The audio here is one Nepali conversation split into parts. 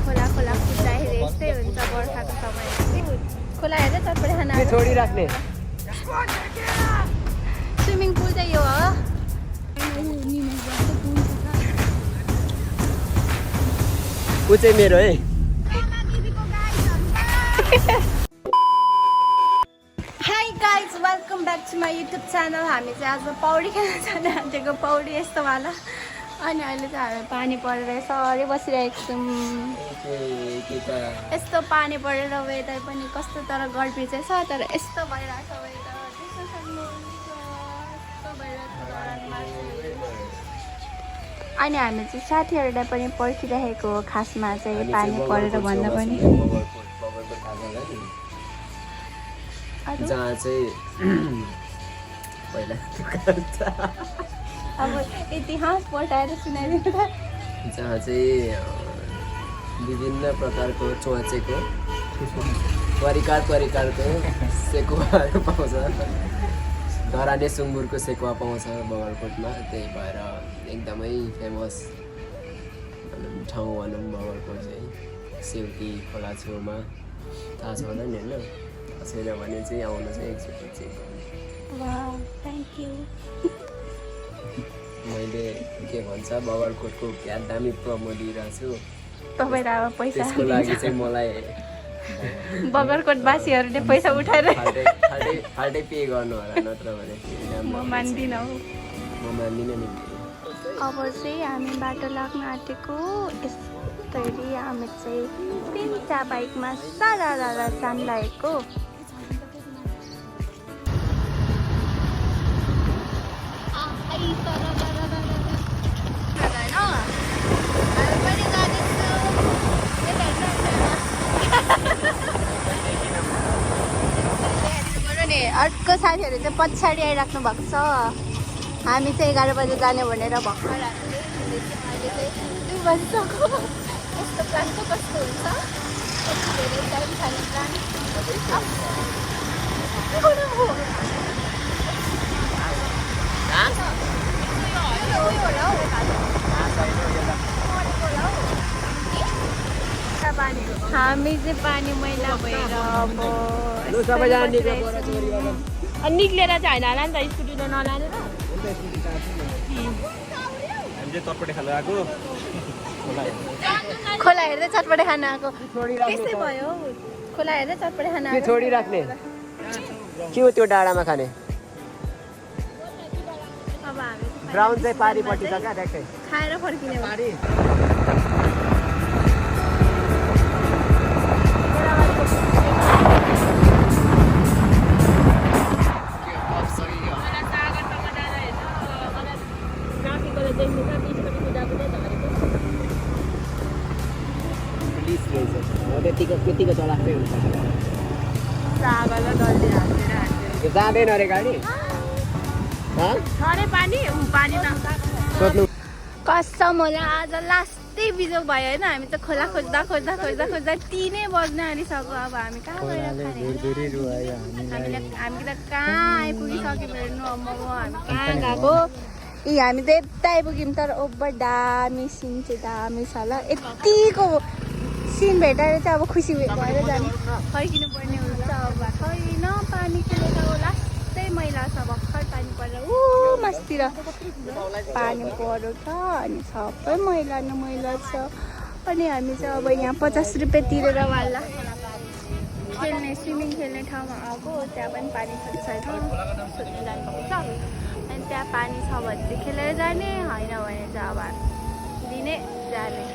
खोला खोला कुद्दाखेरि यस्तै हुन्छ बर्खाको समयमा। खोला हेर्दै चटपटे खाना छोडिराख्ने स्विमिङ पुल चाहिँ यो हो। ऊ चाहिँ मेरो है। Hi guys welcome back to my YouTube channel. हामी चाहिँ आज पौडी खेल्न जान आँटेको। पौडी यस्तोवाला अनि अहिले चाहिँ हामी पानी परेर यसरी बसिरहेको छौँ। यस्तो पानी परेर वेदर पनि कस्तो तर गर्मी चाहिँ छ, तर यस्तो भइरहेको छ वेदर। अनि हामी चाहिँ साथीहरूलाई पनि पर्खिरहेको हो खासमा चाहिँ पानी परेर भन्दा पनि। जहाँ चाहिँ पहिला अब इतिहास पल्टाएर सुनाइदिनु त। जहाँ चाहिँ विभिन्न प्रकारको चोचेको परिकारको सेकुवाहरू पाउँछ। धराने सुँगुरको सेकुवा पाउँछ बगरकोटमा। त्यही भएर एकदमै फेमस ठाउँ भनौँ बगरकोट चाहिँ। सेउटी खोला छेउमा थाहा छ होला नि होइन? छैन भने चाहिँ आउनु चाहिँ एकचोटि चेक गर्नु। Wow thank you. मैले के भन्छ बगरकोटको क्या दामी प्रमो दिइरहेको छु। तपाईँलाई अब पैसा त्यसको लागि चाहिँ मलाई बगरकोटवासीहरूले पैसा उठाएर फाल्टै पे गर्नु होला, नत्र भने म मान्दिनँ हौ। म मान्दिनँ नि। अब चाहिँ हामी बाटो लाग्न आँटेको। यस्तरी हामी चाहिँ तिनवटा बाइकमा सारा जान लागेको। अर्को साथीहरू चाहिँ पछाडि आइराख्नु भएको छ। हामी चाहिँ 11 बजे जाने भनेर भर्खर हामीले अहिले चाहिँ 2 बजिसक्यो। यस्तो प्लान चाहिँ कस्तो हुन्छ? यति धेरै टाइम खाने प्लान हामी चाहिँ पानी मैला भएर अब निक्लेर चाहिँ होइन होला नि त, स्कुटीले नलानेर खोला हेर्दै चटपटे खान आएको। त्यस्तै भयो खोला हेर्दै चटपटे खान आएको। छोडिराख्ने के हो त्यो डाँडामा खाने? अब हामी ग्राउन्ड चाहिँ पारिपट्टि छ क्या ट्याक्कै खाएर फर्किने हो। त्यतिको चलाएकै हुन्छ। जाँदैन अरे गाडी सोध्नु। कसम होला आज लास्टै बिजोग भयो होइन? हामी त खोला खोज्दा 3 बज्न आँटिसक्यो। अब हामी कहाँ गएर खाने? हामी त कहाँ आइपुगिसक्यौँ हेर्नु। अब हामी कहाँ गएको? हामी त यता आइपुग्यौँ, तर ओभर दामी सिन चाहिँ दामी छ ल। यतिको सिन भेटाएर चाहिँ अब खुसी भएर जाने फर्किनु पर्ने हुन्छ। अब छैन पानी खेलेर लास्टै मैला छ। भर्खर पानी परेर मस्तिर पानी पऱ्यो छ अनि सबै मैला न मैला छ। अनि हामी चाहिँ अब यहाँ 50 रुपियाँ तिरेर वाला खेल्ने स्विमिङ खेल्ने ठाउँमा आएको। त्यहाँ पनि पानी छ छैन सोध्न जानुपर्छ। अनि त्यहाँ पानी छ भने चाहिँ खेलेर जाने, होइन भने चाहिँ अब दिने जाने।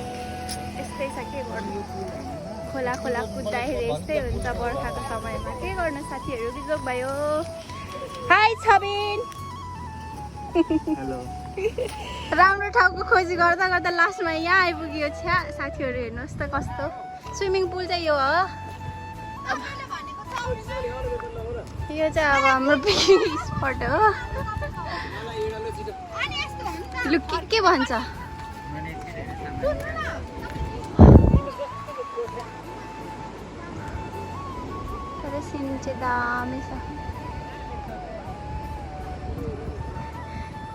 यस्तै छ के गर्नु। खोला कुद्दाखेरि यस्तै हुन्छ बर्खाको समयमा। के गर्नु साथीहरू बिजोग भयो। हाई छबिन। राम्रो ठाउँको खोजी गर्दा गर्दा लास्टमा यहाँ आइपुग्यो। छ्या साथीहरू हेर्नुहोस् त कस्तो। स्विमिङ पुल चाहिँ यो हो। यो चाहिँ अब हाम्रो पिकनिक स्पट हो। लु के भन्छ? तर सिन चाहिँ दामी छ।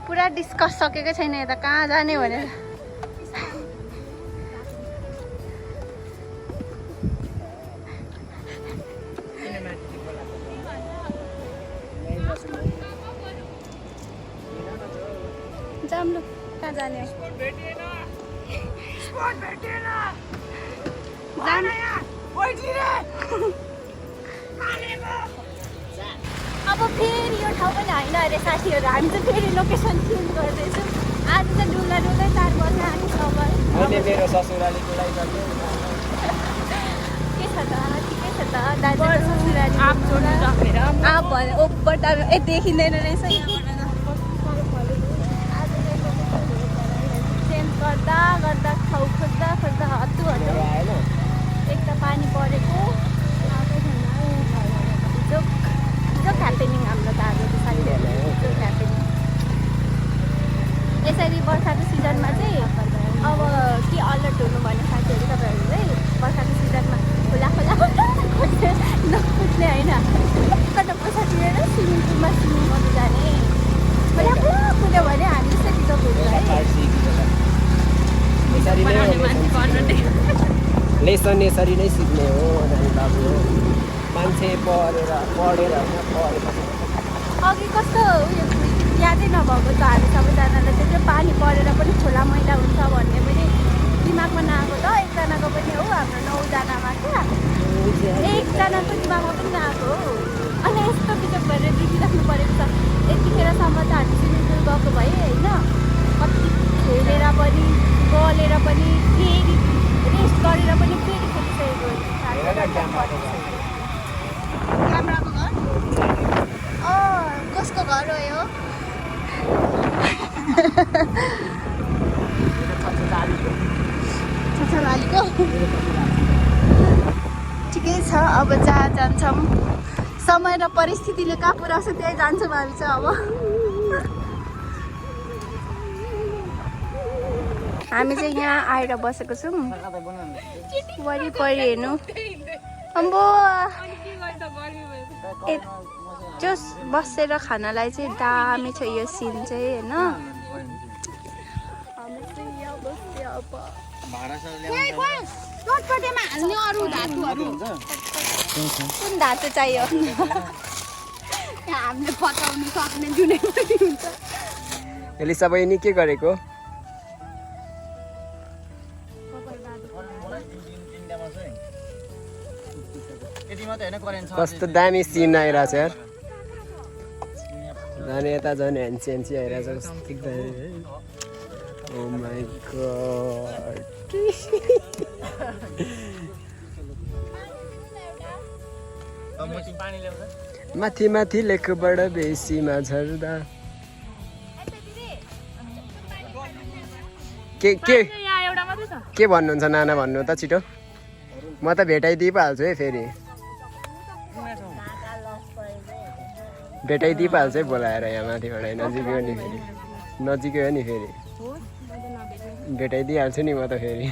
पुरा डिस्कस सकेकै छैन यता कहाँ जाने भनेर। जाने अब फेरि यो ठाउँ पनि होइन अरे साथीहरू हामी चाहिँ फेरि लोकेसन चेन्ज गर्दैछौँ आज चाहिँ डुल्दा डुल्दै 4 बज्न आँट्यो सबै मैले मेरो ससुराली बोलाइसकेँ के छ त ठिकै छ त दाजु ससुराली आप जोड्नु राखेर आप भन्यो ओपबाट ए देखिँदैन रहेछ चेन्ज गर्दा गर्दा ठाउँ खोज्दा खोज्दा हत्तु हत्तु एक त पानी परेको जोक ह्यापेनिङ हाम्रो त आज साथीहरू ह्यापेनिङ यसरी बर्खाको सिजनमा चाहिँ अब के अलर्ट हुनु भने साथीहरू तपाईँहरू चाहिँ बर्खाको सिजनमा खोला खोला खोज्ने नखोज्ने होइन कता पैसा तिरेर स्विमिङ पुलमा स्विमिङ गर्नु जाने खोला खोला कुद्यो भने हामी चाहिँ ढिलो पुग्छ है लेसन यसरी नै सिक्ने हो नानी बाबु मान्छे पढेर होइन पढेपछि अघि कस्तो उयो यादै नभएको छ हामी सबैजनालाई चाहिँ त्यो पानी परेर पनि खोला मैला हुन्छ भन्ने पनि दिमागमा नआएको त एकजनाको पनि हो हाम्रो 9 जनामा क्या एकजनाको दिमागमा पनि नआएको हो अनि यस्तो बिजोग गरेर देखिराख्नु परेको छ यतिखेरसम्म त हामी स्विमिङ पुल गएको भए होइन कति खेलेर पनि गलेर पनि फेरि रेस्ट गरेर पनि फेरि खेलिसकेको क्यामेराको घर कसको घर हो यो छछलालीको ठिकै छ अब जहाँ जान्छौँ समय र परिस्थितिले कहाँ पुऱ्याउँछ त्यही जान्छौँ हामी चाहिँ अब हामी चाहिँ यहाँ आएर बसेको छौँ वरिपरि हेर्नु अम्बो जस बसेर खानालाई चाहिँ दामी छ यो सिन चाहिँ होइन कुन धातु चाहियो हामीले पचाउनु सक्ने जुनै पनि हुन्छ एलिसा बहिनी के गरेको कस्तो दामी सिन आइरहेछ यार झन् यता झन् ह्यान्सी आइरहेछ कस्तो दामी ओ माई गॉड माथि माथि लेखबाट बेसीमा झर्दा के भन्नुहुन्छ नाना भन्नु त छिटो म त भेटाइदिइ हाल्छु है फेरि भेटाइदिइ हाल्छु है बोलाएर यहाँ माथिबाट नजिकै हो नि फेरि नजिकै हो नि फेरि भेटाइदिइ हाल्छु नि म त फेरि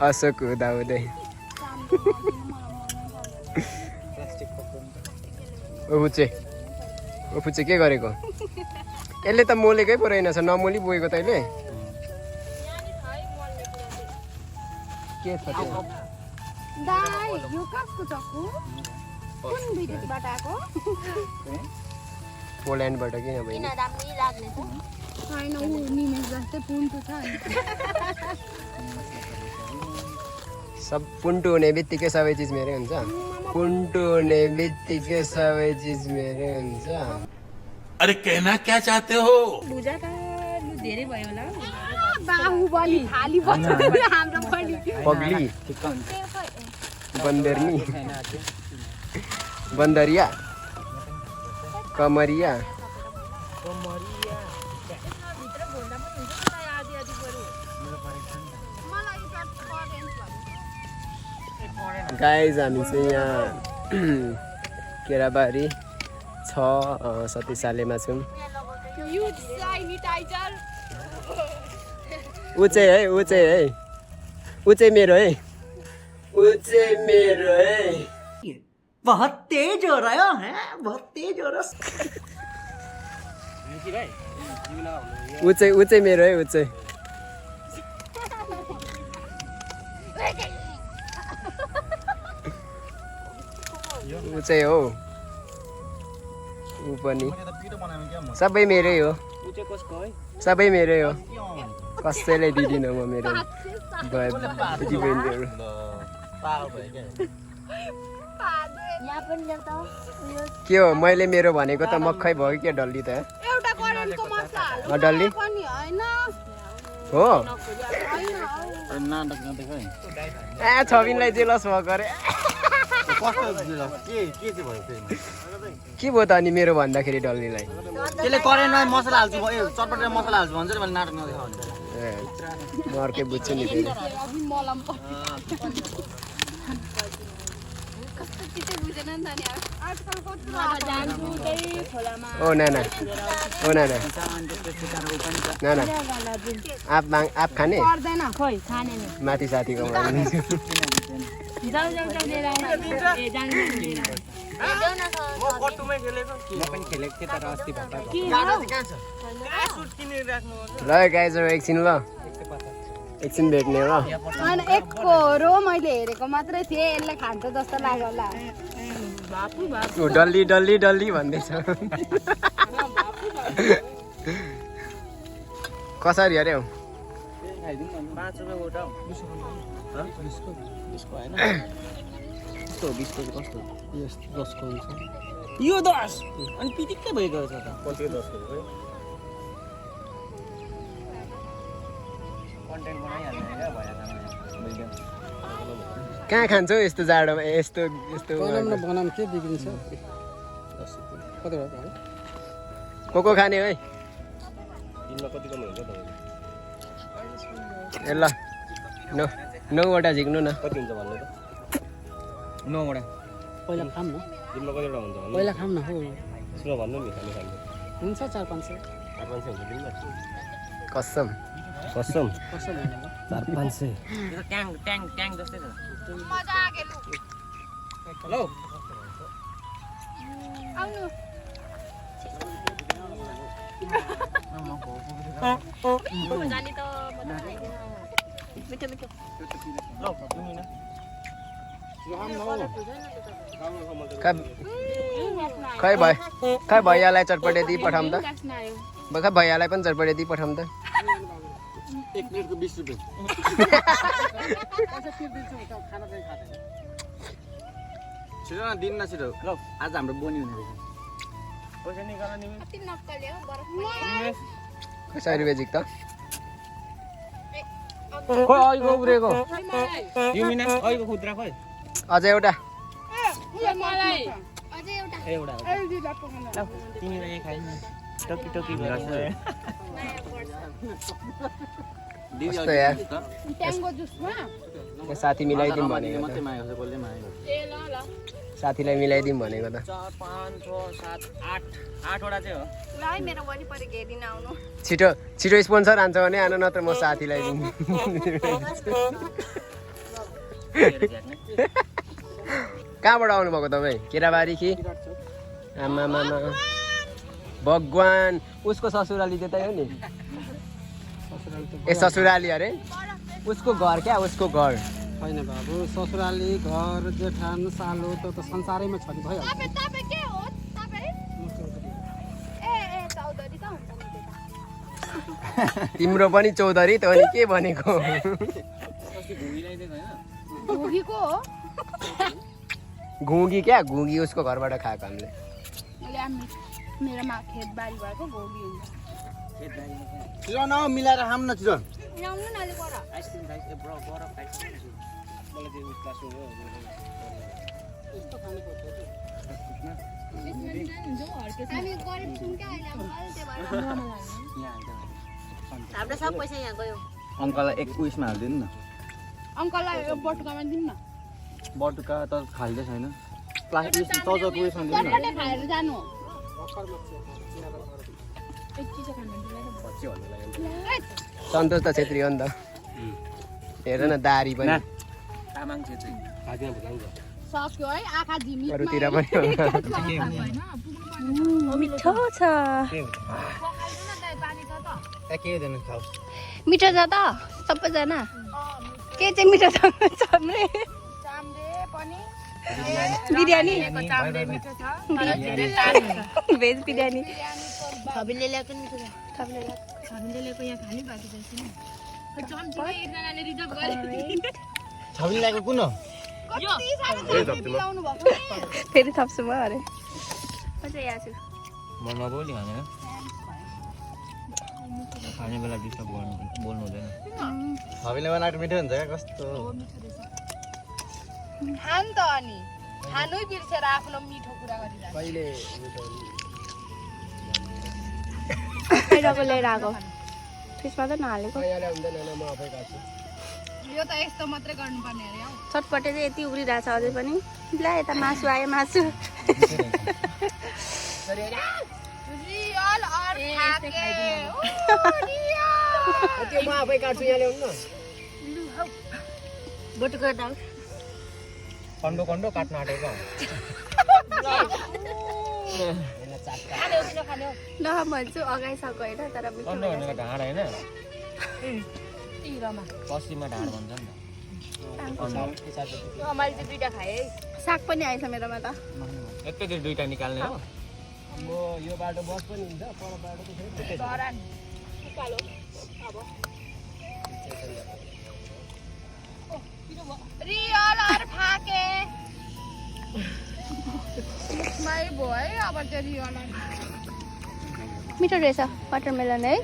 अशोक हुँदाहुँदै फुच्चे के गरेको यसले त मोलेकै पो रहेनछ नमोली बोकेको तैँले के छ त्यो दाइ यो कसको चक्कु कुन विदेशबाट आएको पोल्यान्डबाट के यहाँ बहिनी छैन ऊ निमेष जस्तै पुन्टु छ सब पुन्टु हुने बित्तिकै सबै चिज मेरै हुन्छ पुन्टु हुने बित्तिकै सबै चिज मेरै हुन्छ अरे कहना क्या चाहते हो बुझा त लु धेरै भयो होला बाहुबली थाली बन्छ हाम्रो पनि पगली बन्दरनी बन्दरिया कमरिया गाइज हामी चाहिँ यहाँ केराबारी 6 सतीसालेमा छौँ ऊ चाहिँ मेरो है बहुत तेज हो रहा है बहुत तेज हो रहा ऊ चाहिँ मेरो है ऊ चाहिँ हो ऊ पनि सबै मेरै हो सबै मेरै हो कसैलाई दिदिनँ म मेरो दिदी बहिनीहरू के हो मैले मेरो भनेको त मक्खै भयो के डल्ली त डल्ली हो छबिनलाई जेलस भएको अरे के भयो त अनि मेरो भन्दाखेरि डल्लीलाई त्यसले करेन्टमा मसला हाल्छु चटपटे मसला हाल्छु भन्छ मैले नाटक नदेखाउने म अर्कै बुझ्छु नि फेरि ओ नाना आप खाने माथि साथीको ल गाइजहरू एकछिन ल एकछिन भेट्ने ल एक हो मैले हेरेको मात्रै थिएँ यसले खान्छ जस्तो लाग्यो होला डल्ली डल्ली डल्ली भन्दैछ कसरी अरे हौ यो 10 अनि पिटिक्कै भइगयो छ त कहाँ खान्छौ यस्तो जाडोमा यस्तो यस्तो बनाम के बिग्रिन्छ को खाने है ए ल 9वटा झिक्नु न पहिला खाम न पहिला खाम न हो हुन्छ 4-500 कसम 4-500 ट्याङ जस्तै छ मजा आगेलु हेलो आउनु जाने त मिठो मिठो खै भैयालाई चटपटे दिई पठाउँ त खै भैयालाई पनि चटपटे दिई पठाउँ त 1 प्लेटको 20 रुपैयाँ छिटो न दिन न छिटो ल आज हाम्रो बोनी हुने रहेछ पैसा निकाल नि कति नक्कले हो बरफ कसरी रुपैयाँ झिक त खोइ अइको उब्रेको यो मिना अइको खुद्रा खोइ अझै एउटा मलाई अझै एउटा ल तिमीलाई खाइ टकी टकी भइरहेछ कस्तो यार ट्याङ्गो जुसमा साथी मिलाइदिउँ भनेको त मात्रै मागेको छ कसले मागेको ए ल साथीलाई मिलाइदिउँ भनेको त 4 5 6 7 8 वटा चाहिँ हो ल है मेरो वरिपरि घेरिन आउनु छिटो स्पोन्सर हान्छ भने आनु नत्र म साथीलाई दिउँ कहाँबाट आउनुभएको तपाईँ केराबारी कि आमा भगवान उसको ससुराली त्यतै हो नि ए ससुराली अरे उसको घर क्या उसको घर होइन बाबु ससुराली घर जेठान सालो त संसारैमा छरि भइहाल्छ तपाईँ के हो तपाईँ ए चौधरी त हुन्छ नि त्यता तिम्रो पनि चौधरी त अनि के भनेको घुगीको हो घुगी क्या घुगी उसको घरबाट खाएको हामीले मेरोमा खेतबारी भएको घुगी हुन्छ छिटो न मिलाएर खाम न छिटो ल्याउनु न अहिले पर आइसक्रिम खाइ बरफ खाइसक्रिम मलाई चाहिँ उस क्लास हो हामी गरिब छौँ क्या अहिले अङ्कल त्यो भएर हाम्रो सब पैसा यहाँ गयो अङ्कललाई 21 मा हालिदिनु न अङ्कललाई यो बटुकामा दिनु न बटुका त खाल्दै छैन प्लास्टिक चौचौ पुगेसम्म दिनु न चटपटे खाएर जानु सन्तोष त छेत्री हो नि त हेर न दारी पनि तामाङ छेत्री सक्यो है आँखा झिमी अरूतिर पनि होला मिठो छ मिठो छ त सबैजना के चाहिँ मिठो छ चाम्रे पनि बिरयानी मिठो छ तर धेरै टाढो छ भेज बिरयानी छबिले ल्याएको नि छबिले ल्याएको यहाँ खानै बाँकी छ नि चम्चीमा एकजनाले रिजर्भ गरे छबिल ल्याएको कुन हो फेरि थप्छु म अरे म चाहिँ यहाँ छु म नबोली भनेर खाने बेला डिस्टर्ब बोल्नु हुँदैन छबिलले बनाएको मिठो हुन्छ क्या कस्तो खान त अनि खानै बिर्सेर आफ्नो मिठो कुरा गरिरहेको कहिले बाहिरको लिएर आएको त्यसमा त नहालेको यहाँ हुँदैन न म आफै काट्छु यो त यस्तो मात्रै गर्नुपर्ने अरे हौ छटपटे चाहिँ यति उब्रिरहेछ अझै पनि ला यता मासु आयो मासु रियल और खाके त्यो म आफै काट्छु यहाँ ल्याउनु न बटुको दाउ कन्डो कन्डो काट्न आँटेको ल भन्छु अगाइसक्यो होइन तर मिठो कन्डो भनेको ढाड होइन तिरमा पश्चिममा ढाड भन्छ नि मैले चाहिँ दुईटा खाएँ है साग पनि आएछ मेरोमा त एकैचोटि दुईटा निकाल्ने हो म यो बाटो बस पनि हुन्छ पर बाटो त फेरि धरान निकालो अब रियल और फाके मै भयो है अब त्यो रियल मिठो रहेछ वाटरमेलन है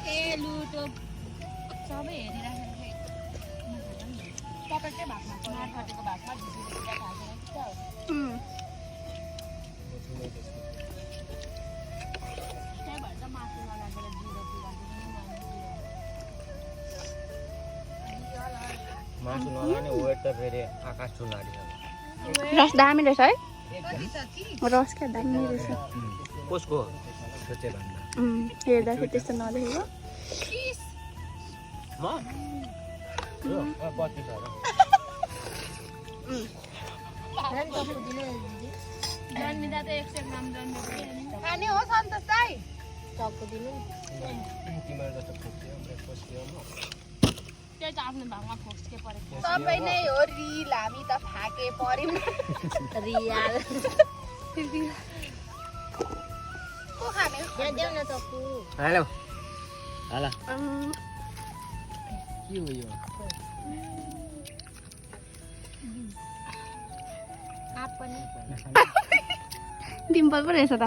ए लुटो सबै हेरिराखेको पकटकै भागमा मार्फटेको भागमा त्यही भएर त मासु नलागेर जिरो मासु नलाने वेट त फेरि आकाश चुनारी रस दामी रहेछ है रस क्या दामी रहेछ कसको सोचे भन्दा हेर्दाखेरि त्यस्तो नदेखेको म यो 32 हो जन्मिँदा त 100 ग्राम जन्मेको खाने हो सन्तोष दाइ चक्कु दिनु तिम्रो जस्तो खोज्यो ब्रेकफास्ट थियो म त्यही त आफ्नो भागमा खोस्के परेको सबै नै हो रिल हामी त फाके पर्यौँ रियाल को खाने यहाँ देऊ न चक्कु हेलो हाला के हो यो आप पनि डिम्पल पो रहेछ त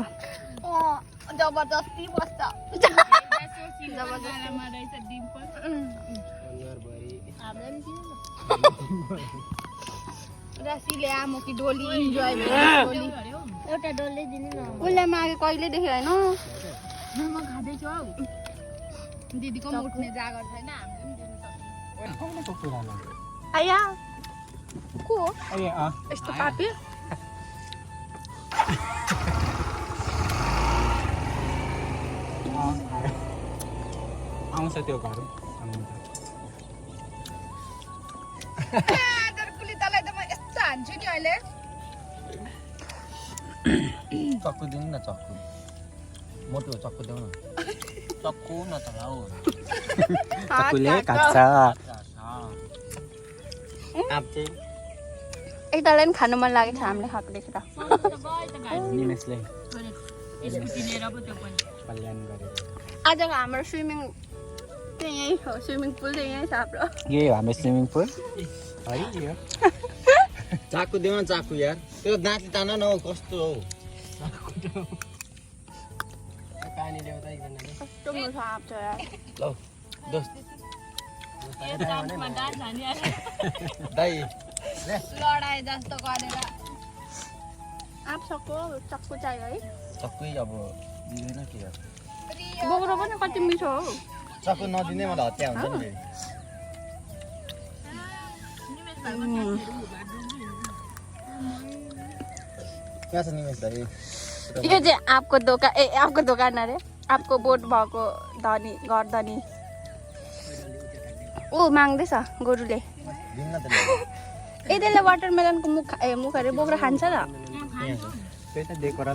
जबरजस्ती बस्छ जबरजस्तीमा रहेछ डिम्पल अनुहारभरि हामीलाई पनि दिनु न रसीले आमो कि डोली इन्जोय डोली एउटा डल्लै दिनु न उसलाई मागे कहिले देख्यो होइन म खाँदैछु हौ दिदीको पनि उठ्ने जागर छैन हामीले पनि दिनु सक्छौँ आया को यस्तो पापी आउँछ त्यो घर कुलितालाई त म यस्तो हान्छु नि अहिले चक्कु दिनु न चक्कु मोटो चक्कु देऊ न चक्कु न त लाऊ चक्कुले काट्छ आप चाहिँ एकतालाई पनि खानु मन लागेको छ हामीले खाएको देखेर निमेशले स्कुटी लिएर पो त्यो पनि कल्याण गरेर आजको हाम्रो स्विमिङ चाहिँ यहीँ हो स्विमिङ पुल चाहिँ यहीँ छ हाम्रो यही हो हाम्रो स्विमिङ पुल है यो चाकु देऊ न चाकु यार त्यो दाँत तान न हौ कस्तो हौ पानी ल्याउँदा एकजनाले कस्तो मिठो आँप छ यार लौ दोस्त यो चामचमा डाँट हानी आएर दाइ लडाए जस्तो गरेर आँप सक्यो चक्कु चाहियो है चक्कै अब दिँदैन के यार बोक्रो पनि कति मिठो हो चक्कु नदिँदै मलाई हत्या हुन्छ नि फेरि कहाँ छ निमेश दाइ यो चाहिँ आपको दोकान आपको दोकान अरे आपको बोट भएको धनी घर धनी ऊ माग्दैछ गोरुले दिन्न त ए त्यसले वाटरमेलनको मुख अरे बोक्रो खान्छ र त्यही त दिएको र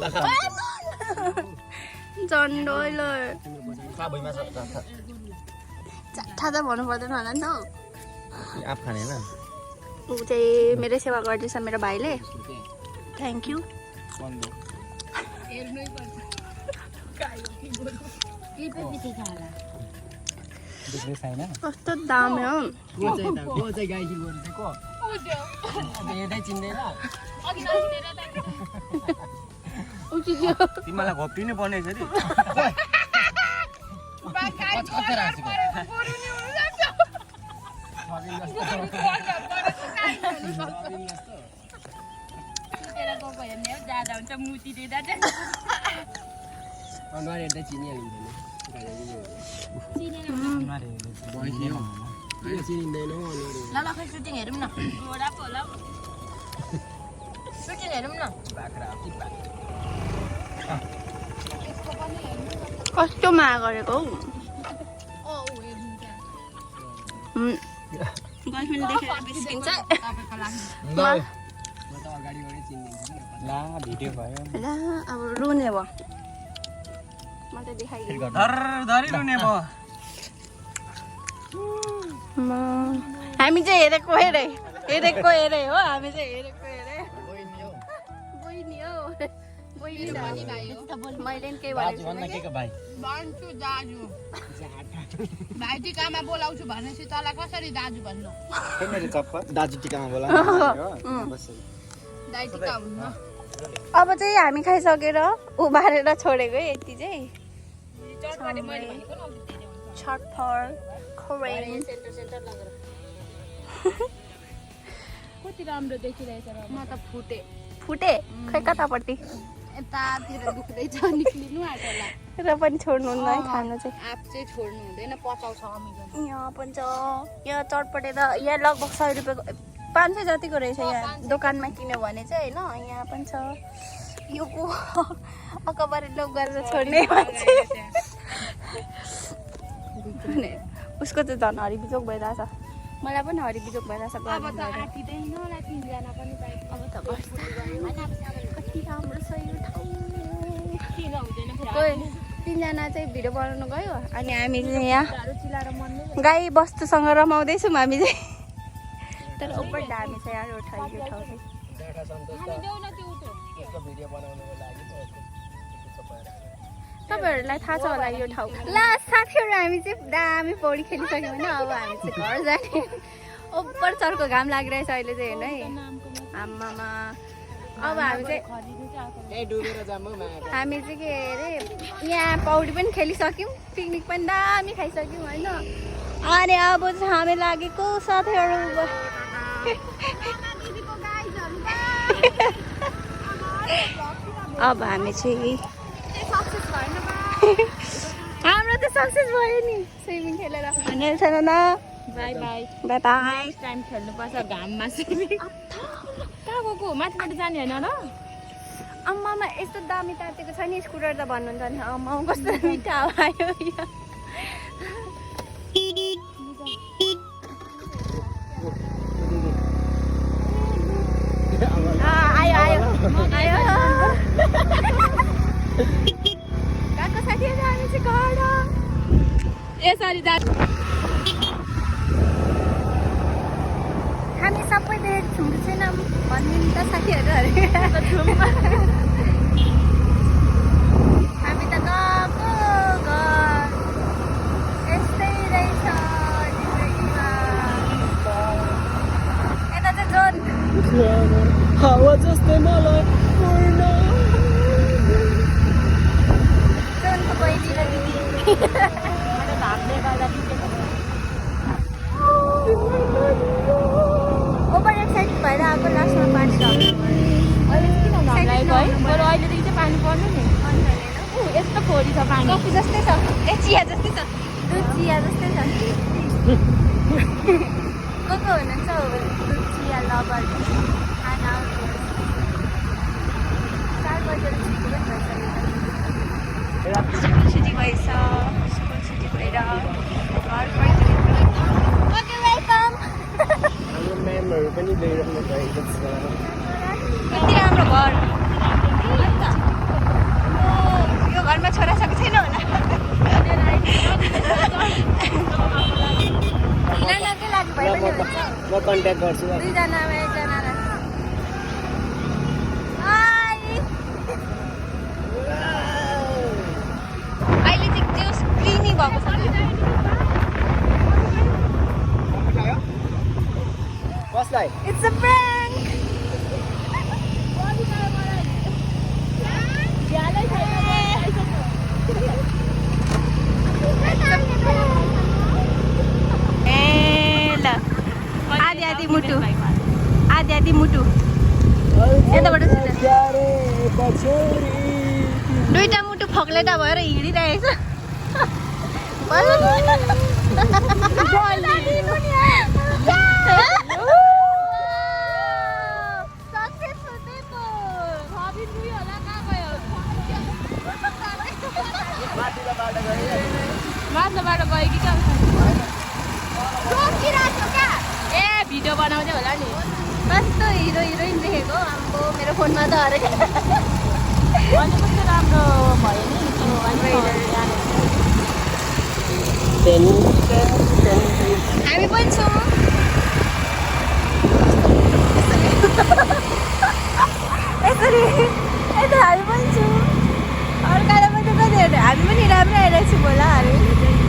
झन्डोइलो खा भुइँमा छ चाठा त भन्नु पर्दैन होला नि त हौ आप खाने होइन ऊ चाहिँ मेरै सेवा गर्दैछ मेरो भाइले थ्याङ्क यू कस्तो दामी हो तिमीलाई घोप्टिनु पर्ने छ नि अनुहार हेर्दा चिनिहालिन्छ चिनिँदैन ल ल खै सुटिङ हेरौँ न गोरा पो होला सुटिङ हेरौँ न कस्तो माया गरेको हौ गर्लफ्रेन्ड देखेर बिस्किन्छ ला भिडियो भयो ल अब रुने भयो म त देखाइदिनु धरी रुने भयो हामी चाहिँ हेरेको हेरे हो हामी चाहिँ हेरेको हेरे बहिनी हो मैले नि केही भनेको के भाइ भन्छु दाजु भाइ टिकामा बोलाउँछु भनेपछि तँलाई कसरी दाजु भन्नु मेरो चप्पल दाजु टिकामा बोला दाइ टिका हुन्न अब चाहिँ हामी खाइसकेर उभारेर छोडेको है यति चाहिँ छट फर खोरेन कति राम्रो देखिरहेछ र म त फुटे खै कतापट्टि यतातिर दुख्दैछ निक्लिनु आँटेला र पनि छोड्नु हुन्न है खानु चाहिँ आँप चाहिँ छोड्नु हुँदैन पचाउँछ अमिलो यहाँ पनि छ यहाँ चटपटेर यहाँ लगभग 100 रुपियाँको 500 जतिको रहेछ यहाँ दोकानमा किन्यो भने चाहिँ होइन यहाँ पनि छ यो को अकबरी लोक गरेर छोड्ने मान्छे उसको चाहिँ झन् हरिबिजोक भइरहेछ मलाई पनि हरिबिजोक भइरहेछ अब त आँटिँदैन होला तिनजना पनि अब त कति राम्रो छ यो ठाउँ किन हुँदैन तिनजना चाहिँ भिडियो बनाउनु गयो अनि हामी चाहिँ यहाँ गाई बस्तुसँग रमाउँदैछौँ हामी चाहिँ तर उपर दामी छ यार यो ठाउँ चाहिँ तपाईँहरूलाई थाहा छ होला यो ठाउँ ल साथीहरू हामी चाहिँ दामी पौडी खेलिसक्यौँ होइन अब हामी चाहिँ घर जाने उपर चर्को घाम लागिरहेछ अहिले चाहिँ हेर्नु है आम्मामा अब हामी चाहिँ के अरे यहाँ पौडी पनि खेलिसक्यौँ पिकनिक पनि दामी खाइसक्यौँ होइन अनि अब चाहिँ हामी लागेको साथीहरू अब हामी चाहिँ हाम्रो त सक्सेस भयो नि स्विमिङ खेलेर भनेर छैन न by by by by time खेल्नुपर्छ घाममा स्विमिङ कहाँ गएको माथिबाट जाने होइन र अम्मामा यस्तो दामी तातेको छ नि स्कुटर त भन्नुहुन्छ नि अम्मा कस्तो मिठा आयो आयो गएको साथीहरू हामी चाहिँ घर यसरी जा हामी सबै देखेको छौँ कि छैनौँ भनिदिनु त साथीहरू हामी त गएको घर यस्तै रहेछ जिन्दगीमा यता चाहिँ जोन हावा जस्तै मलाई पूर्ण जोनको बहिनी र दिदी घामले गर्दा ओभर एक्साइटेड भएर आएको लास्टमा पानी अहिले किन नलागेको है बरु अहिलेदेखि चाहिँ पानी पर्नु नि यस्तो खोरी छ पानी कफी जस्तै छ ए चिया जस्तै छ दुध चिया जस्तै छ को हुनुहुन्छ दुध चिया लबर खाना 4 बजेर छुट्टी भएछ स्कुल छुट्टी भएर घर ओके वेलकम हाम्रो म्यामहरू पनि गइरहनु भएको छ कति राम्रो घर यो घरमा छोराछोरी छैन होला नानाकै लागि भए पनि हुन्छ ट्याग गर्छु दुईजनामा एकजना हाय अहिले चाहिँ त्यो स्क्रिनी भएको छ कसलाई इट्स अ prank आधी मुटु आधी मुटु यताबाट दुईटा मुटु फक्लेटा भएर हिँडिरहेको माथिबाट गयो कि क्या ए भिडियो बनाउँदै होला नि कस्तो हिरो हिरोइन देखेको आम्बो मेरो फोनमा त अरे अनि कस्तो राम्रो भयो नि हामी पनि छौँ यसरी यता हामी पनि छौँ अर्कालाई पनि कति हामी पनि राम्रै आइरहेको छौँ होला हामी